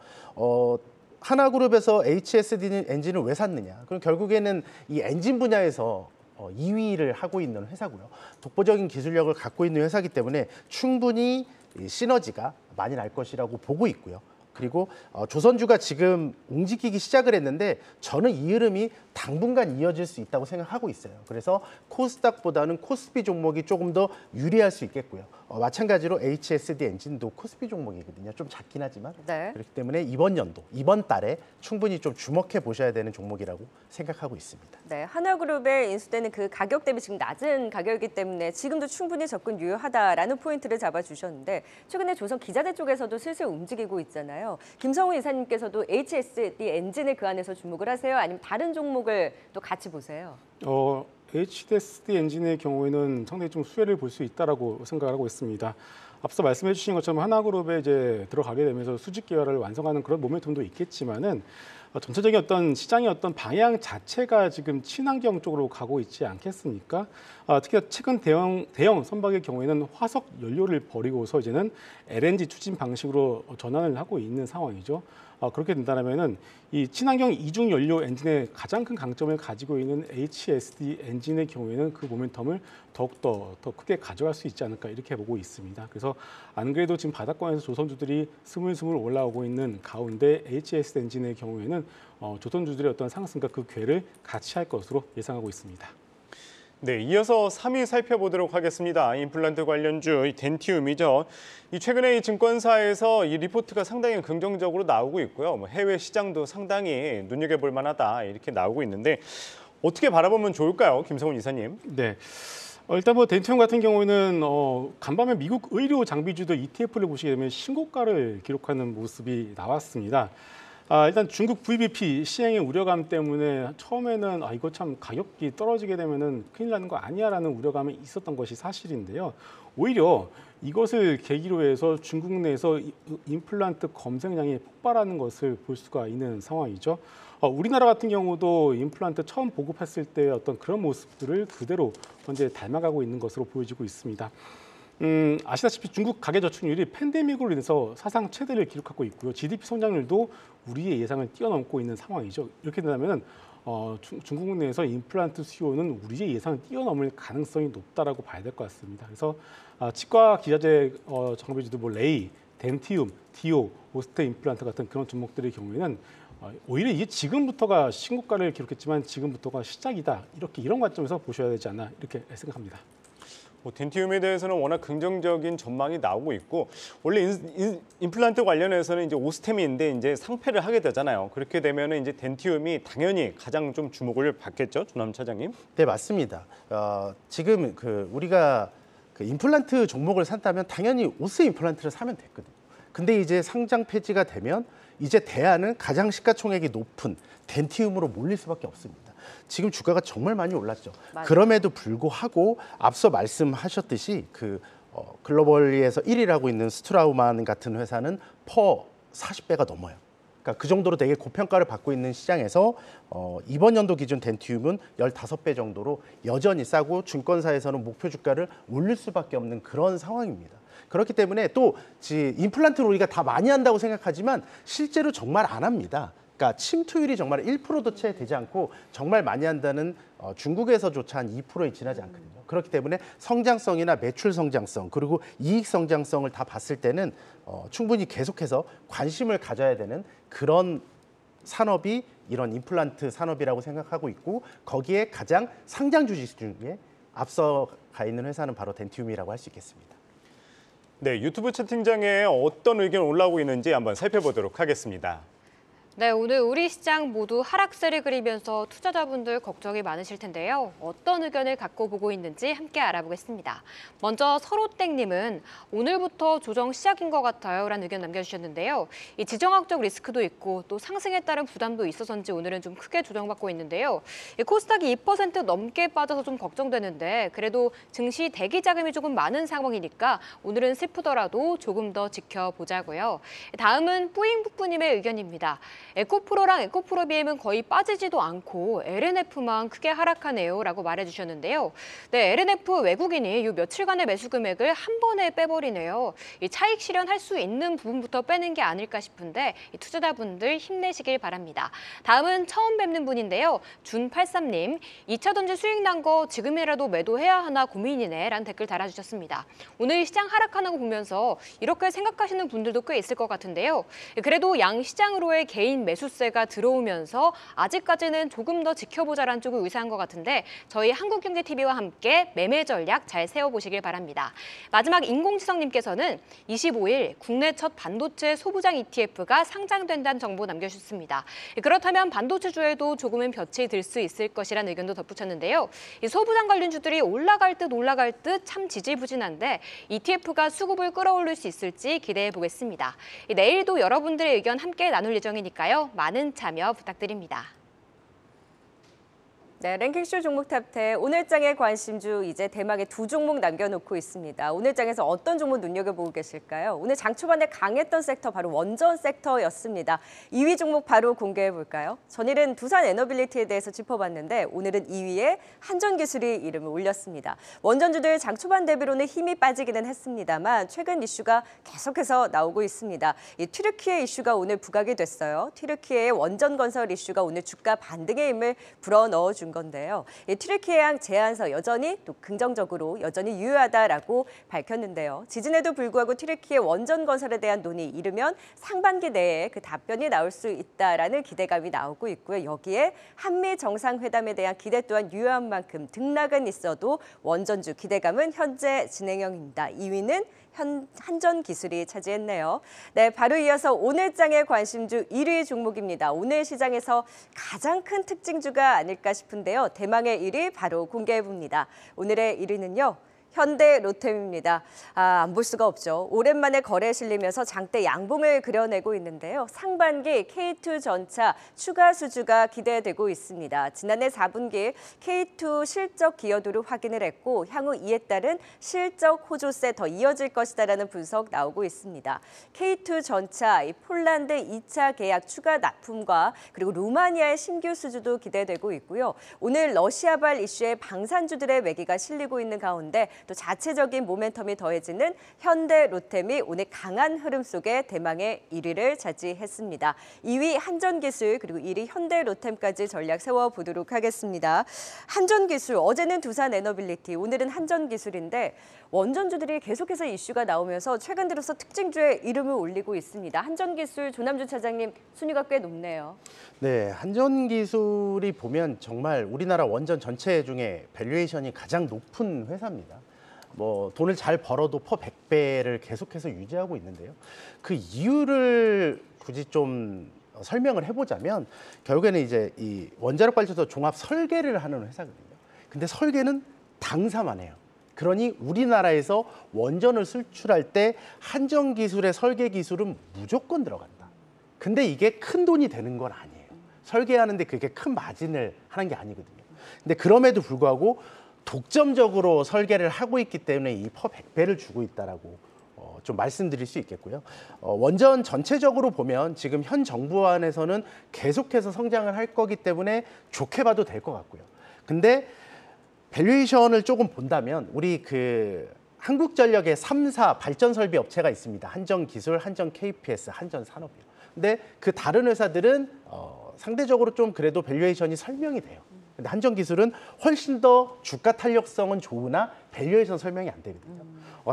하나그룹에서 HSD 엔진을 왜 샀느냐? 그럼 결국에는 이 엔진 분야에서 2위를 하고 있는 회사고요. 독보적인 기술력을 갖고 있는 회사이기 때문에 충분히 시너지가 많이 날 것이라고 보고 있고요. 그리고 조선주가 지금 움직이기 시작을 했는데 저는 이 흐름이 당분간 이어질 수 있다고 생각하고 있어요. 그래서 코스닥보다는 코스피 종목이 조금 더 유리할 수 있겠고요. 마찬가지로 HSD 엔진도 코스피 종목이거든요. 좀 작긴 하지만 네. 그렇기 때문에 이번 연도, 이번 달에 충분히 좀 주목해 보셔야 되는 종목이라고 생각하고 있습니다. 네, 하나그룹에 인수되는 그 가격 대비 지금 낮은 가격이기 때문에 지금도 충분히 접근 유효하다라는 포인트를 잡아주셨는데 최근에 조선 기자재 쪽에서도 슬슬 움직이고 있잖아요. 김성훈 이사님께서도 HSD 엔진을 그 안에서 주목을 하세요? 아니면 다른 종목을 또 같이 보세요? HDSD 엔진의 경우에는 상당히 좀 수혜를 볼 수 있다라고 생각하고 있습니다. 앞서 말씀해 주신 것처럼 하나그룹에 이제 들어가게 되면서 수직 계열을 완성하는 그런 모멘텀도 있겠지만은 전체적인 어떤 시장의 어떤 방향 자체가 지금 친환경 쪽으로 가고 있지 않겠습니까? 특히 최근 대형 선박의 경우에는 화석 연료를 버리고서 이제는 LNG 추진 방식으로 전환을 하고 있는 상황이죠. 그렇게 된다면은 이 친환경 이중 연료 엔진의 가장 큰 강점을 가지고 있는 HSD 엔진의 경우에는 그 모멘텀을 더욱더 더 크게 가져갈 수 있지 않을까 이렇게 보고 있습니다. 그래서 안 그래도 지금 바닥권에서 조선주들이 스물스물 올라오고 있는 가운데 HSD 엔진의 경우에는 조선주들의 어떤 상승과 그 궤를 같이 할 것으로 예상하고 있습니다. 네, 이어서 3위 살펴보도록 하겠습니다. 임플란트 관련주 덴티움이죠. 최근에 이 증권사에서 이 리포트가 상당히 긍정적으로 나오고 있고요. 해외 시장도 상당히 눈여겨볼 만하다 이렇게 나오고 있는데 어떻게 바라보면 좋을까요, 김성훈 이사님? 네. 일단 덴티움 같은 경우에는 간밤에 미국 의료 장비주들 ETF를 보시게 되면 신고가를 기록하는 모습이 나왔습니다. 일단 중국 VBP 시행의 우려감 때문에 처음에는 이거 참 가격이 떨어지게 되면은 큰일 나는 거 아니야라는 우려감이 있었던 것이 사실인데요. 오히려 이것을 계기로 해서 중국 내에서 임플란트 검색량이 폭발하는 것을 볼 수가 있는 상황이죠. 우리나라 같은 경우도 임플란트 처음 보급했을 때 어떤 그런 모습들을 그대로 현재 닮아가고 있는 것으로 보여지고 있습니다. 아시다시피 중국 가계 저축률이 팬데믹으로 인해서 사상 최대를 기록하고 있고요. GDP 성장률도 우리의 예상을 뛰어넘고 있는 상황이죠. 이렇게 된다면 중국 내에서 임플란트 수요는 우리의 예상을 뛰어넘을 가능성이 높다라고 봐야 될 것 같습니다. 그래서 치과 기자재 장비주도 레이, 덴티움, 디오, 오스테 임플란트 같은 그런 종목들의 경우에는 오히려 이게 지금부터가 신고가를 기록했지만 지금부터가 시작이다. 이런 관점에서 보셔야 되지 않나 이렇게 생각합니다. 덴티움에 대해서는 워낙 긍정적인 전망이 나오고 있고 원래 임플란트 관련해서는 이제 오스템인데 이제 상패를 하게 되잖아요. 그렇게 되면은 이제 덴티움이 당연히 가장 좀 주목을 받겠죠, 조남 차장님? 네, 맞습니다. 지금 우리가 임플란트 종목을 산다면 당연히 오스 임플란트를 사면 됐거든요. 근데 이제 상장 폐지가 되면 이제 대안은 가장 시가총액이 높은 덴티움으로 몰릴 수밖에 없습니다. 지금 주가가 정말 많이 올랐죠. 맞아요. 그럼에도 불구하고 앞서 말씀하셨듯이 글로벌리에서 1위를 하고 있는 스트라우만 같은 회사는 퍼 40배가 넘어요. 그러니까 그 정도로 되게 고평가를 받고 있는 시장에서 이번 연도 기준 덴티움은 15배 정도로 여전히 싸고 증권사에서는 목표 주가를 올릴 수밖에 없는 그런 상황입니다. 그렇기 때문에 또 임플란트를 우리가 다 많이 한다고 생각하지만 실제로 정말 안 합니다. 그러니까 침투율이 정말 1%도 채 되지 않고 정말 많이 한다는 중국에서조차 한 2%에 지나지 않거든요. 그렇기 때문에 성장성이나 매출 성장성 그리고 이익 성장성을 다 봤을 때는 충분히 계속해서 관심을 가져야 되는 그런 산업이 이런 임플란트 산업이라고 생각하고 있고 거기에 가장 상장 주식 중에 앞서 가 있는 회사는 바로 덴티움이라고 할 수 있겠습니다. 네, 유튜브 채팅장에 어떤 의견 올라오고 있는지 한번 살펴보도록 하겠습니다. 네, 오늘 우리 시장 모두 하락세를 그리면서 투자자분들 걱정이 많으실 텐데요. 어떤 의견을 갖고 보고 있는지 함께 알아보겠습니다. 먼저 서로땡님은 오늘부터 조정 시작인 것 같아요 라는 의견 남겨주셨는데요. 이 지정학적 리스크도 있고 또 상승에 따른 부담도 있어서인지 오늘은 좀 크게 조정받고 있는데요. 이 코스닥이 2% 넘게 빠져서 좀 걱정되는데 그래도 증시 대기 자금이 조금 많은 상황이니까 오늘은 슬프더라도 조금 더 지켜보자고요. 다음은 뿌잉북부님의 의견입니다. 에코프로랑 에코프로비엠은 거의 빠지지도 않고 LNF만 크게 하락하네요 라고 말해주셨는데요. 네, LNF 외국인이 이 며칠간의 매수 금액을 한 번에 빼버리네요. 이 차익 실현할 수 있는 부분부터 빼는 게 아닐까 싶은데 이 투자자분들 힘내시길 바랍니다. 다음은 처음 뵙는 분인데요. 준83님, 2차 전지 수익 난 거 지금이라도 매도해야 하나 고민이네 라는 댓글 달아주셨습니다. 오늘 시장 하락하는 거 보면서 이렇게 생각하시는 분들도 꽤 있을 것 같은데요. 그래도 양시장으로의 개인 매수세가 들어오면서 아직까지는 조금 더 지켜보자라는 쪽을 의사한 것 같은데 저희 한국경제TV와 함께 매매 전략 잘 세워보시길 바랍니다. 마지막 인공지성님께서는 25일 국내 첫 반도체 소부장 ETF가 상장된다는 정보 남겨주셨습니다. 그렇다면 반도체주에도 조금은 볕이 들 수 있을 것이라는 의견도 덧붙였는데요. 이 소부장 관련주들이 올라갈 듯 참 지지부진한데 ETF가 수급을 끌어올릴 수 있을지 기대해 보겠습니다. 내일도 여러분들의 의견 함께 나눌 예정이니까요. 많은 참여 부탁드립니다. 네, 랭킹쇼 종목 탑10 오늘장의 관심주 이제 대망의 두 종목 남겨놓고 있습니다. 오늘장에서 어떤 종목 눈여겨보고 계실까요? 오늘 장 초반에 강했던 섹터 바로 원전 섹터였습니다. 2위 종목 바로 공개해볼까요? 전일은 두산 에너빌리티에 대해서 짚어봤는데 오늘은 2위에 한전기술이 이름을 올렸습니다. 원전주들 장 초반 대비로는 힘이 빠지기는 했습니다만 최근 이슈가 계속해서 나오고 있습니다. 이 튀르키예 이슈가 오늘 부각이 됐어요. 튀르키예의 원전 건설 이슈가 오늘 주가 반등의 힘을 불어넣어준 건데요. 튀르키예항 제안서 여전히 또 긍정적으로 여전히 유효하다라고 밝혔는데요. 지진에도 불구하고 튀르키예 원전 건설에 대한 논의 이르면 상반기 내에 그 답변이 나올 수 있다라는 기대감이 나오고 있고요. 여기에 한미 정상회담에 대한 기대 또한 유효한 만큼 등락은 있어도 원전주 기대감은 현재 진행형입니다. 2위는 한전기술이 차지했네요. 네, 바로 이어서 오늘장의 관심주 1위 종목입니다. 오늘 시장에서 가장 큰 특징주가 아닐까 싶은데요. 대망의 1위 바로 공개해봅니다. 오늘의 1위는요. 현대로템입니다. 안 볼 수가 없죠. 오랜만에 거래에 실리면서 장대 양봉을 그려내고 있는데요. 상반기 K2 전차 추가 수주가 기대되고 있습니다. 지난해 4분기 K2 실적 기여도를 확인을 했고 향후 이에 따른 실적 호조세 더 이어질 것이다라는 분석 나오고 있습니다. K2 전차 폴란드 2차 계약 추가 납품과 그리고 루마니아의 신규 수주도 기대되고 있고요. 오늘 러시아발 이슈에 방산주들의 매기가 실리고 있는 가운데 또 자체적인 모멘텀이 더해지는 현대로템이 오늘 강한 흐름 속에 대망의 1위를 차지했습니다. 2위 한전기술 그리고 1위 현대로템까지 전략 세워보도록 하겠습니다. 한전기술, 어제는 두산 에너빌리티, 오늘은 한전기술인데 원전주들이 계속해서 이슈가 나오면서 최근 들어서 특징주에 이름을 올리고 있습니다. 한전기술 조남준 차장님 순위가 꽤 높네요. 네, 한전기술이 보면 정말 우리나라 원전 전체 중에 밸류에이션이 가장 높은 회사입니다. 뭐 돈을 잘 벌어도 퍼 100배를 계속해서 유지하고 있는데요. 그 이유를 굳이 좀 설명을 해보자면 결국에는 이제 이 원자력 발전소 종합 설계를 하는 회사거든요. 근데 설계는 당사만 해요. 그러니 우리나라에서 원전을 수출할 때 한전기술의 설계 기술은 무조건 들어간다. 근데 이게 큰 돈이 되는 건 아니에요. 설계하는데 그게 큰 마진을 하는 게 아니거든요. 근데 그럼에도 불구하고 독점적으로 설계를 하고 있기 때문에 이 퍼 100배를 주고 있다라고 좀 말씀드릴 수 있겠고요. 원전 전체적으로 보면 지금 현 정부 안에서는 계속해서 성장을 할 거기 때문에 좋게 봐도 될 것 같고요. 근데 밸류에이션을 조금 본다면 우리 그 한국전력의 3사 발전 설비 업체가 있습니다. 한전기술, 한전 KPS, 한전산업이요. 근데 그 다른 회사들은 상대적으로 좀 그래도 밸류에이션이 설명이 돼요. 근데 한전기술은 훨씬 더 주가 탄력성은 좋으나 밸류에이션 설명이 안 되거든요.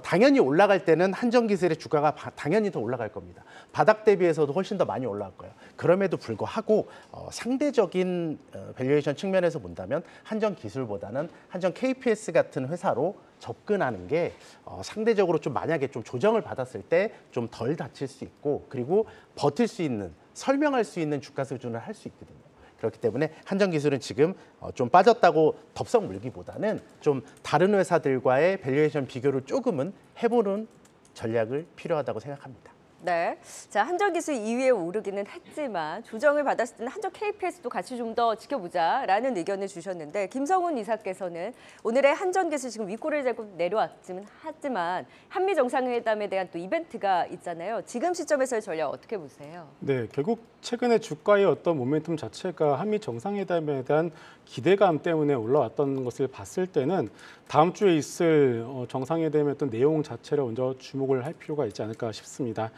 당연히 올라갈 때는 한전기술의 주가가 당연히 더 올라갈 겁니다. 바닥 대비해서도 훨씬 더 많이 올라갈 거예요. 그럼에도 불구하고 상대적인 밸류에이션 측면에서 본다면 한전기술보다는 한전 KPS 같은 회사로 접근하는 게 상대적으로 좀 만약에 좀 조정을 받았을 때 좀 덜 다칠 수 있고 그리고 버틸 수 있는 설명할 수 있는 주가 수준을 할 수 있거든요. 그렇기 때문에 한전기술은 지금 좀 빠졌다고 덥석 물기보다는 좀 다른 회사들과의 밸류에이션 비교를 조금은 해보는 전략을 필요하다고 생각합니다. 네, 자 한전기술 2위에 오르기는 했지만 조정을 받았을 때는 한전 KPS도 같이 좀 더 지켜보자라는 의견을 주셨는데 김성훈 이사께서는 오늘의 한전기술 지금 윗골을 잡고 내려왔지만 하지만 한미 정상회담에 대한 또 이벤트가 있잖아요. 지금 시점에서의 전략 어떻게 보세요? 네, 결국 최근에 주가의 어떤 모멘텀 자체가 한미 정상회담에 대한 기대감 때문에 올라왔던 것을 봤을 때는 다음 주에 있을 정상회담의 어떤 내용 자체를 먼저 주목을 할 필요가 있지 않을까 싶습니다.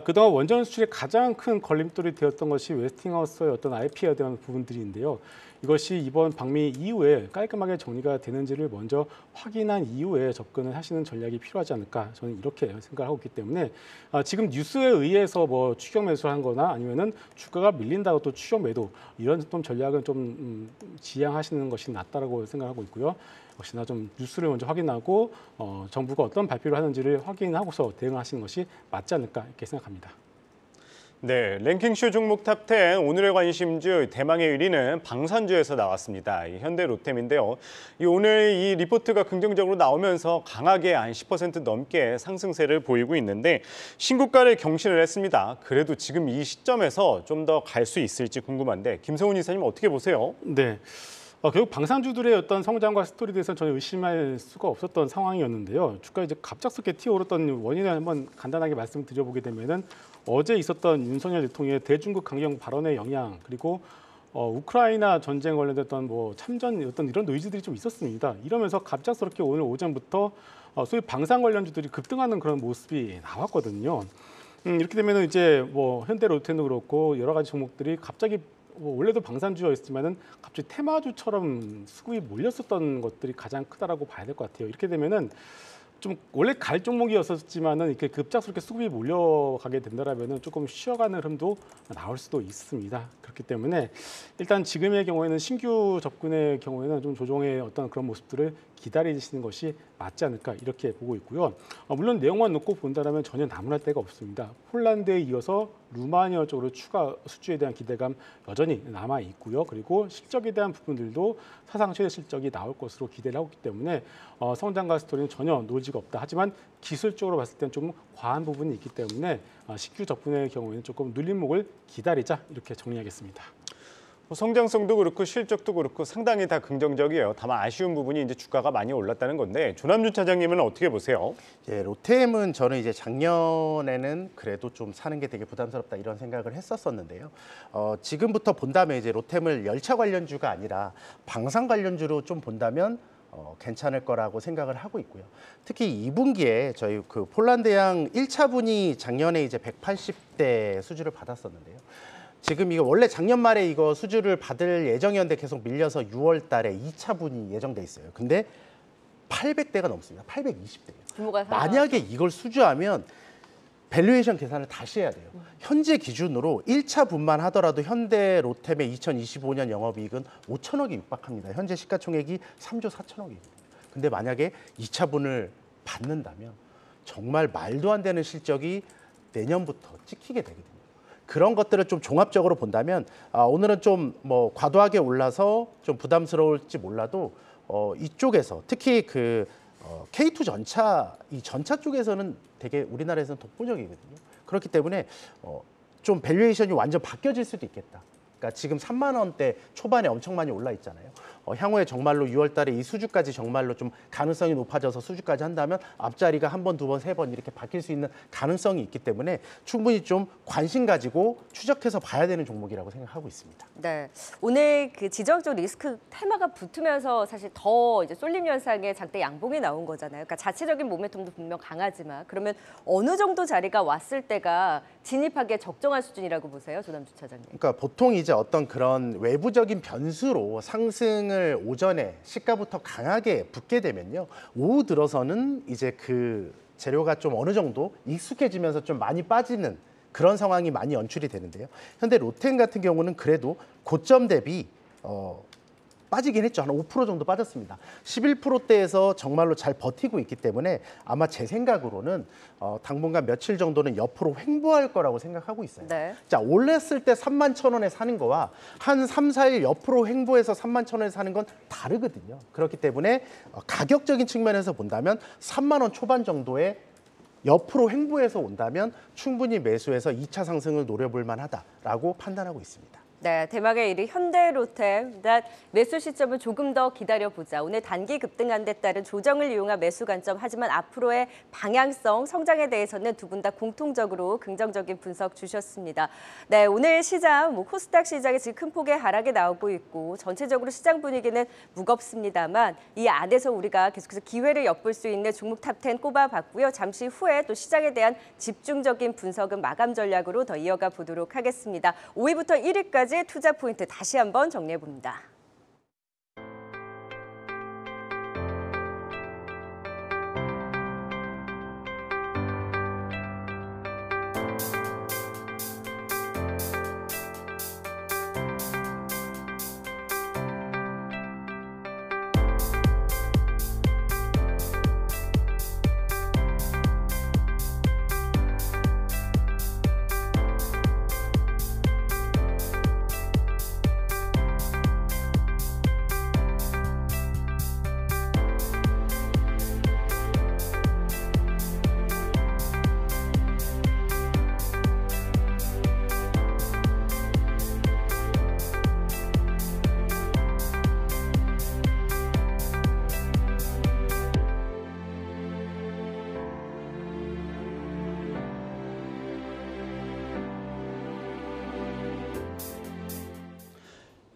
그동안 원전 수출의 가장 큰 걸림돌이 되었던 것이 웨스팅하우스의 어떤 IP에 대한 부분들인데요. 이것이 이번 방미 이후에 깔끔하게 정리가 되는지를 먼저 확인한 이후에 접근을 하시는 전략이 필요하지 않을까 저는 이렇게 생각하고 있기 때문에 지금 뉴스에 의해서 뭐 추격 매수를 한 거나 아니면은 주가가 밀린다고 또 추격 매도 이런 좀 전략은 좀 지양하시는 것이 낫다라고 생각하고 있고요. 역시나 좀 뉴스를 먼저 확인하고 정부가 어떤 발표를 하는지를 확인하고서 대응하시는 것이 맞지 않을까 이렇게 생각합니다. 네, 랭킹쇼 종목 탑10 오늘의 관심주 대망의 1위는 방산주에서 나왔습니다. 이 현대 로템인데요. 오늘 이 리포트가 긍정적으로 나오면서 강하게 한 10% 넘게 상승세를 보이고 있는데 신고가를 경신을 했습니다. 그래도 지금 이 시점에서 좀 더 갈 수 있을지 궁금한데 김성훈 이사님 어떻게 보세요? 네. 결국 방산주들의 어떤 성장과 스토리에 대해서 전혀 의심할 수가 없었던 상황이었는데요. 주가 이제 갑작스럽게 튀어오르던 원인을 한번 간단하게 말씀드려보게 되면은 어제 있었던 윤석열 대통령의 대중국 강경 발언의 영향 그리고 우크라이나 전쟁 관련됐던 뭐 참전 어떤 이런 노이즈들이 좀 있었습니다. 이러면서 갑작스럽게 오늘 오전부터 소위 방산 관련주들이 급등하는 그런 모습이 나왔거든요. 이렇게 되면은 이제 뭐 현대 로템도 그렇고 여러 가지 종목들이 갑자기 원래도 방산주였지만은 갑자기 테마주처럼 수급이 몰렸었던 것들이 가장 크다라고 봐야 될 것 같아요. 이렇게 되면은 좀 원래 갈 종목이었었지만은 이렇게 급작스럽게 수급이 몰려가게 된다라면은 조금 쉬어가는 흐름도 나올 수도 있습니다. 그렇기 때문에 일단 지금의 경우에는 신규 접근의 경우에는 좀 조정의 어떤 그런 모습들을 기다리시는 것이 맞지 않을까 이렇게 보고 있고요. 물론 내용만 놓고 본다면 전혀 나무랄 데가 없습니다. 폴란드에 이어서 루마니아 쪽으로 추가 수주에 대한 기대감 여전히 남아 있고요. 그리고 실적에 대한 부분들도 사상 최대 실적이 나올 것으로 기대를 하고 있기 때문에 성장과 스토리는 전혀 노지가 없다. 하지만 기술적으로 봤을 때는 좀 과한 부분이 있기 때문에 신규 접근의 경우에는 조금 눌림목을 기다리자 이렇게 정리하겠습니다. 성장성도 그렇고 실적도 그렇고 상당히 다 긍정적이에요. 다만 아쉬운 부분이 이제 주가가 많이 올랐다는 건데 조남준 차장님은 어떻게 보세요? 예, 로템은 저는 이제 작년에는 그래도 좀 사는 게 되게 부담스럽다 이런 생각을 했었었는데요. 지금부터 본다면 이제 로템을 열차 관련주가 아니라 방산 관련주로 좀 본다면 괜찮을 거라고 생각을 하고 있고요. 특히 2분기에 저희 그 폴란드양 1차분이 작년에 이제 180대 수주를 받았었는데요. 지금 이거 원래 작년 말에 이거 수주를 받을 예정이었는데 계속 밀려서 6월 달에 2차분이 예정돼 있어요. 근데 800대가 넘습니다. 820대예요. 만약에 이걸 수주하면 밸류에이션 계산을 다시 해야 돼요. 현재 기준으로 1차 분만 하더라도 현대 로템의 2025년 영업이익은 5천억이 육박합니다. 현재 시가총액이 3조 4천억입니다. 근데 만약에 2차 분을 받는다면 정말 말도 안 되는 실적이 내년부터 찍히게 되거든요. 그런 것들을 좀 종합적으로 본다면 오늘은 좀 뭐 과도하게 올라서 좀 부담스러울지 몰라도 이쪽에서 특히 그 K2 전차 이 전차 쪽에서는 되게 우리나라에서는 독보적이거든요. 그렇기 때문에 좀 밸류에이션이 완전 바뀌어질 수도 있겠다. 그러니까 지금 3만 원대 초반에 엄청 많이 올라 있잖아요. 향후에 정말로 6월 달에 이 수주까지 정말로 좀 가능성이 높아져서 수주까지 한다면 앞자리가 한 번, 두 번, 세 번 이렇게 바뀔 수 있는 가능성이 있기 때문에 충분히 좀 관심 가지고 추적해서 봐야 되는 종목이라고 생각하고 있습니다. 네, 오늘 그 지정학적 리스크 테마가 붙으면서 사실 더 이제 쏠림 현상의 장대 양봉이 나온 거잖아요. 그러니까 자체적인 모멘텀도 분명 강하지만 그러면 어느 정도 자리가 왔을 때가 진입하기에 적정한 수준이라고 보세요, 조남주 차장님? 그러니까 보통 이제 이제 어떤 그런 외부적인 변수로 상승을 오전에 시가부터 강하게 붙게 되면요. 오후 들어서는 이제 그 재료가 좀 어느 정도 익숙해지면서 좀 많이 빠지는 그런 상황이 많이 연출이 되는데요. 현대 로템 같은 경우는 그래도 고점 대비 빠지긴 했죠. 한 5% 정도 빠졌습니다. 11%대에서 정말로 잘 버티고 있기 때문에 아마 제 생각으로는 당분간 며칠 정도는 옆으로 횡보할 거라고 생각하고 있어요. 네. 자, 올랐을 때 31,000원에 사는 거와 한 3, 4일 옆으로 횡보해서 31,000원에 사는 건 다르거든요. 그렇기 때문에 가격적인 측면에서 본다면 3만 원 초반 정도의 옆으로 횡보해서 온다면 충분히 매수해서 2차 상승을 노려볼 만하다라고 판단하고 있습니다. 네, 대망의 1위 현대로템. 일단 매수 시점은 조금 더 기다려보자. 오늘 단기 급등한 데 따른 조정을 이용한 매수 관점. 하지만 앞으로의 방향성, 성장에 대해서는 두 분 다 공통적으로 긍정적인 분석 주셨습니다. 네, 오늘 시장, 코스닥 시장이 지금 큰 폭의 하락이 나오고 있고 전체적으로 시장 분위기는 무겁습니다만 이 안에서 우리가 계속해서 기회를 엿볼 수 있는 종목 탑10 꼽아봤고요. 잠시 후에 또 시장에 대한 집중적인 분석은 마감 전략으로 더 이어가 보도록 하겠습니다. 5위부터 1위까지 투자 포인트 다시 한번 정리해 봅니다.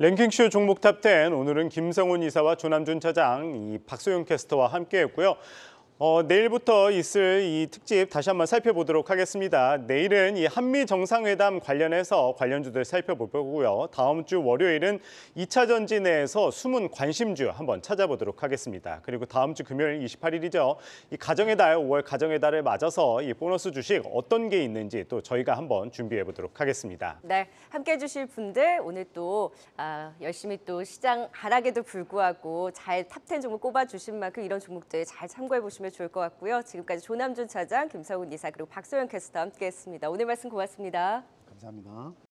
랭킹쇼 종목 탑10 오늘은 김성훈 이사와 조남준 차장, 이 박소영 캐스터와 함께했고요. 내일부터 있을 이 특집 다시 한번 살펴보도록 하겠습니다. 내일은 이 한미 정상회담 관련해서 관련주들 살펴보고요. 다음 주 월요일은 2차 전지 내에서 숨은 관심주 한번 찾아보도록 하겠습니다. 그리고 다음 주 금요일 28일이죠. 이 가정의 달, 5월 가정의 달을 맞아서 이 보너스 주식 어떤 게 있는지 또 저희가 한번 준비해 보도록 하겠습니다. 네, 함께해 주실 분들 오늘 또 열심히 또 시장 하락에도 불구하고 잘 탑10 종목 꼽아주신 만큼 이런 종목들 잘 참고해 보시면 좋을 것 같고요. 지금까지 조남준 차장, 김성훈 이사 그리고 박소영 캐스터 함께했습니다. 오늘 말씀 고맙습니다. 감사합니다.